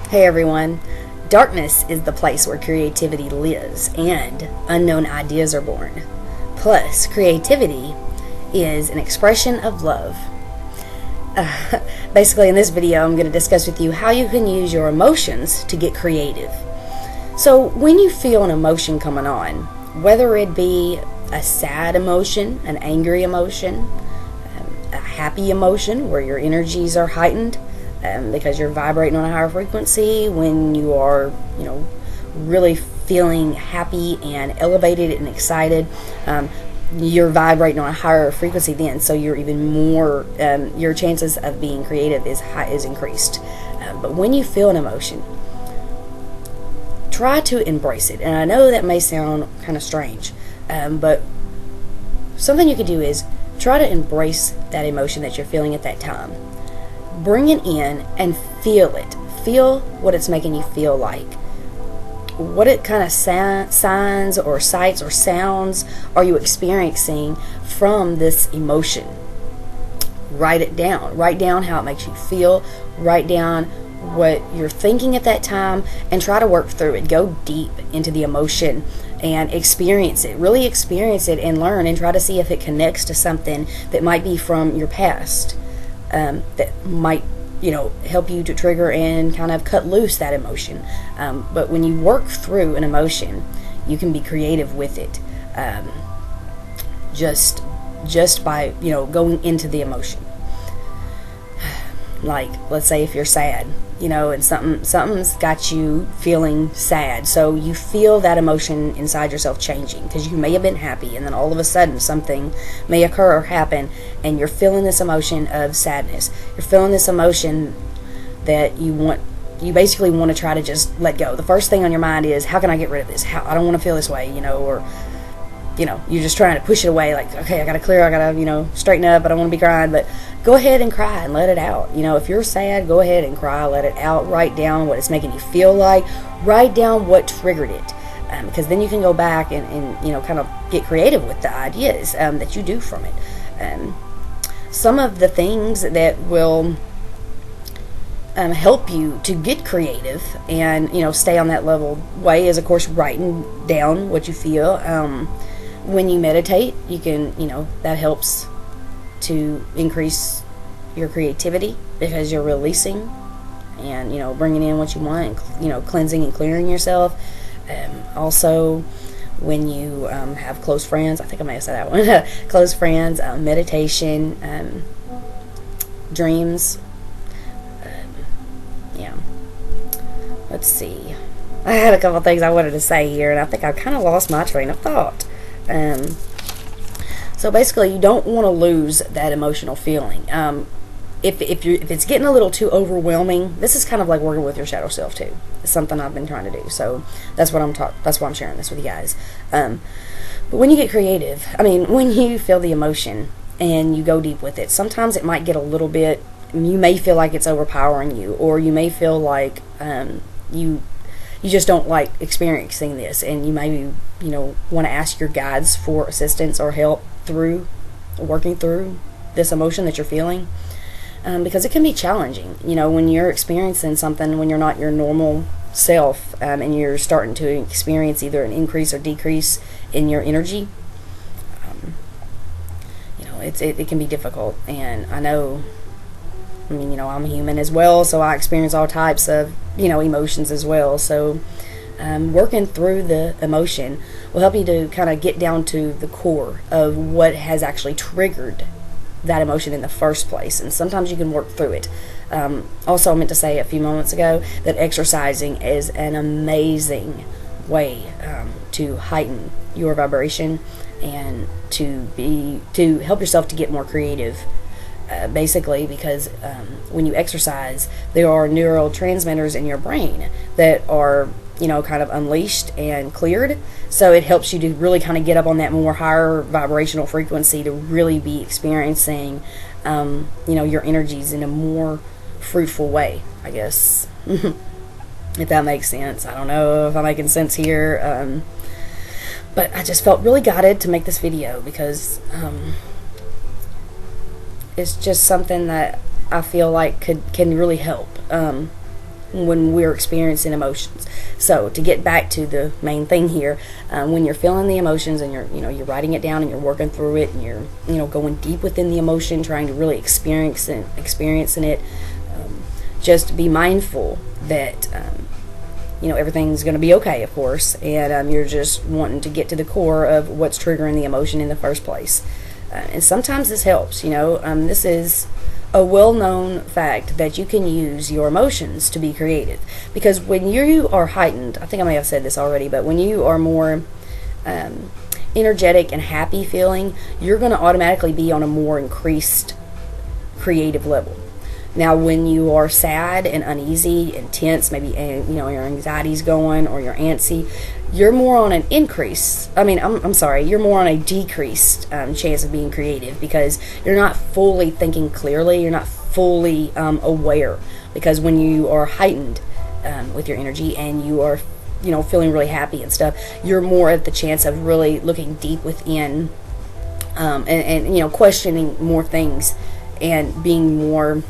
Hey everyone. Darkness is the place where creativity lives and unknown ideas are born. Plus, creativity is an expression of love. Basically, in this video, I'm going to discuss with you how you can use your emotions to get creative. So, when you feel an emotion coming on, whether it be a sad emotion, an angry emotion, a happy emotion where your energies are heightened, because you're vibrating on a higher frequency, when you are, really feeling happy and elevated and excited, you're vibrating on a higher frequency then, so you're even more, your chances of being creative is increased. But when you feel an emotion, try to embrace it. And I know that may sound kind of strange, but something you can do is try to embrace that emotion that you're feeling at that time. Bring it in and feel it. Feel what it's making you feel like. What it kind of signs or sights or sounds are you experiencing from this emotion? Write it down. Write down how it makes you feel. Write down what you're thinking at that time and try to work through it. Go deep into the emotion and experience it. Really experience it and learn and try to see if it connects to something that might be from your past. That might, help you to trigger and kind of cut loose that emotion. But when you work through an emotion, you can be creative with it. Just by, going into the emotion. Like, let's say if you're sad, and something's got you feeling sad, so you feel that emotion inside yourself changing, because you may have been happy and then all of a sudden something may occur or happen and you're feeling this emotion of sadness. You're feeling this emotion that you basically want to try to just let go. The first thing on your mind is, how can I get rid of this? I don't want to feel this way, or you're just trying to push it away, like, okay, I gotta straighten up, I don't want to be crying, but go ahead and cry and let it out. If you're sad, go ahead and cry, let it out, write down what it's making you feel like, write down what triggered it, because then you can go back and kind of get creative with the ideas that you do from it. Some of the things that will help you to get creative and stay on that level way is, of course, writing down what you feel. When you meditate, you can, that helps to increase your creativity because you're releasing and, bringing in what you want and, cleansing and clearing yourself. Also, when you have close friends, I think I may have said that one, close friends, meditation, dreams. Let's see. I had a couple things I wanted to say here, and I think I kind of lost my train of thought. So basically, you don't want to lose that emotional feeling. If it's getting a little too overwhelming, this is kind of like working with your shadow self too. It's something I've been trying to do. So that's what that's why I'm sharing this with you guys. But when you get creative, when you feel the emotion and you go deep with it, sometimes it might get a little bit. You may feel like it's overpowering you, or you may feel like you just don't like experiencing this, and you maybe want to ask your guides for assistance or help through working through this emotion that you're feeling, because it can be challenging when you're experiencing something when you're not your normal self, and you're starting to experience either an increase or decrease in your energy. It can be difficult, and I know, I'm a human as well, so I experience all types of, emotions as well. So working through the emotion will help you to kind of get down to the core of what has actually triggered that emotion in the first place. And sometimes you can work through it. Also, I meant to say a few moments ago that exercising is an amazing way to heighten your vibration and to help yourself to get more creative. Basically, because when you exercise, there are neurotransmitters in your brain that are, kind of unleashed and cleared. So it helps you to really kind of get up on that more higher vibrational frequency to really be experiencing, your energies in a more fruitful way, I guess. If that makes sense. I don't know if I'm making sense here. But I just felt really guided to make this video because it's just something that I feel like can really help. when we're experiencing emotions. So to get back to the main thing here, when you're feeling the emotions and you're writing it down and you're working through it and you're going deep within the emotion, trying to really experiencing it, just be mindful that everything's going to be okay, of course, and you're just wanting to get to the core of what's triggering the emotion in the first place. And sometimes this helps. This is a well-known fact that you can use your emotions to be creative, because when you are heightened, I think I may have said this already, but when you are more energetic and happy feeling, you're going to automatically be on a more increased creative level. Now, when you are sad and uneasy and tense, maybe your anxiety's going or you're antsy, you're more on an increase. You're more on a decreased chance of being creative, because you're not fully thinking clearly. You're not fully aware, because when you are heightened with your energy and you are, feeling really happy and stuff, you're more at the chance of really looking deep within and questioning more things and being more.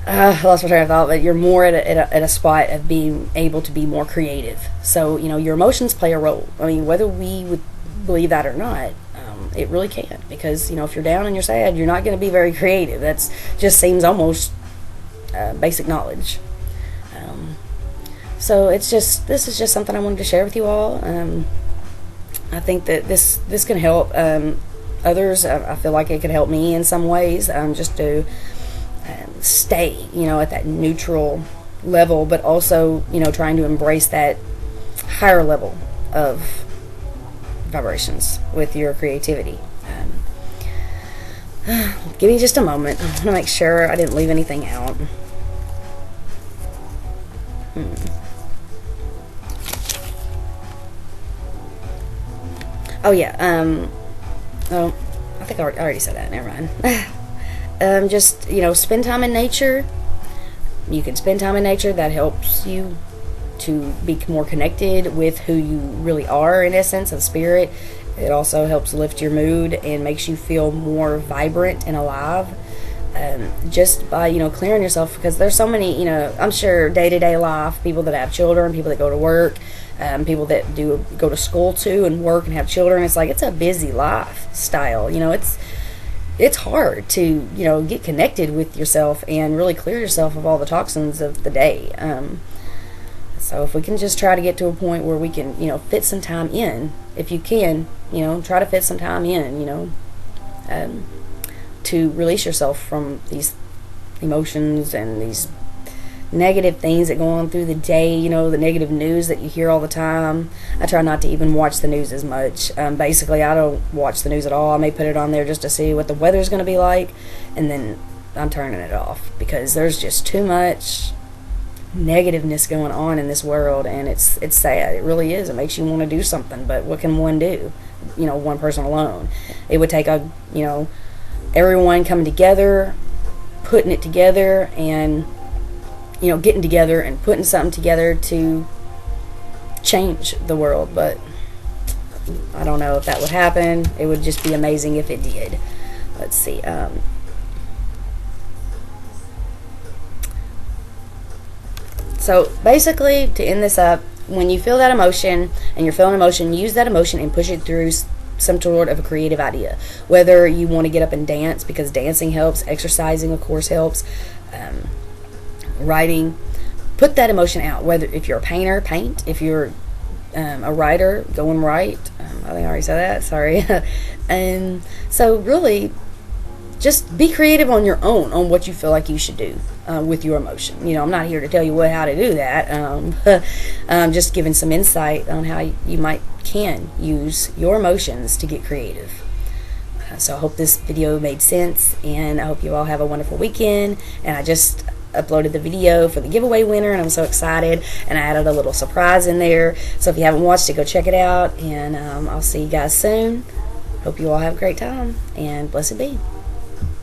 I lost my train of thought, but you're more at a spot of being able to be more creative. So, your emotions play a role. Whether we would believe that or not, it really can. Because, if you're down and you're sad, you're not going to be very creative. That just seems almost basic knowledge. So this is just something I wanted to share with you all. I think that this can help others. I feel like it could help me in some ways, just to stay, at that neutral level, but also, trying to embrace that higher level of vibrations with your creativity. Give me just a moment. I want to make sure I didn't leave anything out. Oh yeah. Oh, I think I already said that. Never mind. Just, spend time in nature. You can spend time in nature. That helps you to be more connected with who you really are, in essence, of spirit. It also helps lift your mood and makes you feel more vibrant and alive. Just by, clearing yourself, because there's so many, I'm sure day-to-day life, people that have children, people that go to work, people that do go to school too and work and have children. It's like, it's a busy lifestyle. It's hard to, get connected with yourself and really clear yourself of all the toxins of the day. So if we can just try to get to a point where we can, fit some time in, if you can, try to fit some time in, to release yourself from these emotions and these negative things that go on through the day, the negative news that you hear all the time. I try not to even watch the news as much. Basically, I don't watch the news at all. I may put it on there just to see what the weather's going to be like, and then I'm turning it off, because there's just too much negativeness going on in this world, and it's sad. It really is. It makes you want to do something, but what can one do? One person alone. It would take everyone coming together, putting it together, and getting together and putting something together to change the world. But I don't know if that would happen. It would just be amazing if it did. Let's see. So basically, to end this up, when you feel that emotion and you're feeling emotion, use that emotion and push it through some sort of a creative idea. Whether you want to get up and dance, because dancing helps, exercising of course helps, writing, put that emotion out. Whether if you're a painter, paint. If you're a writer, go and write. I think I already said that, sorry. And so really just be creative on your own, on what you feel like you should do with your emotion. I'm not here to tell you how to do that. I'm just giving some insight on how you can use your emotions to get creative. So I hope this video made sense, and I hope you all have a wonderful weekend. And I just uploaded the video for the giveaway winner, and I'm so excited, and I added a little surprise in there. So if you haven't watched it, go check it out, and I'll see you guys soon. Hope you all have a great time, and blessed be.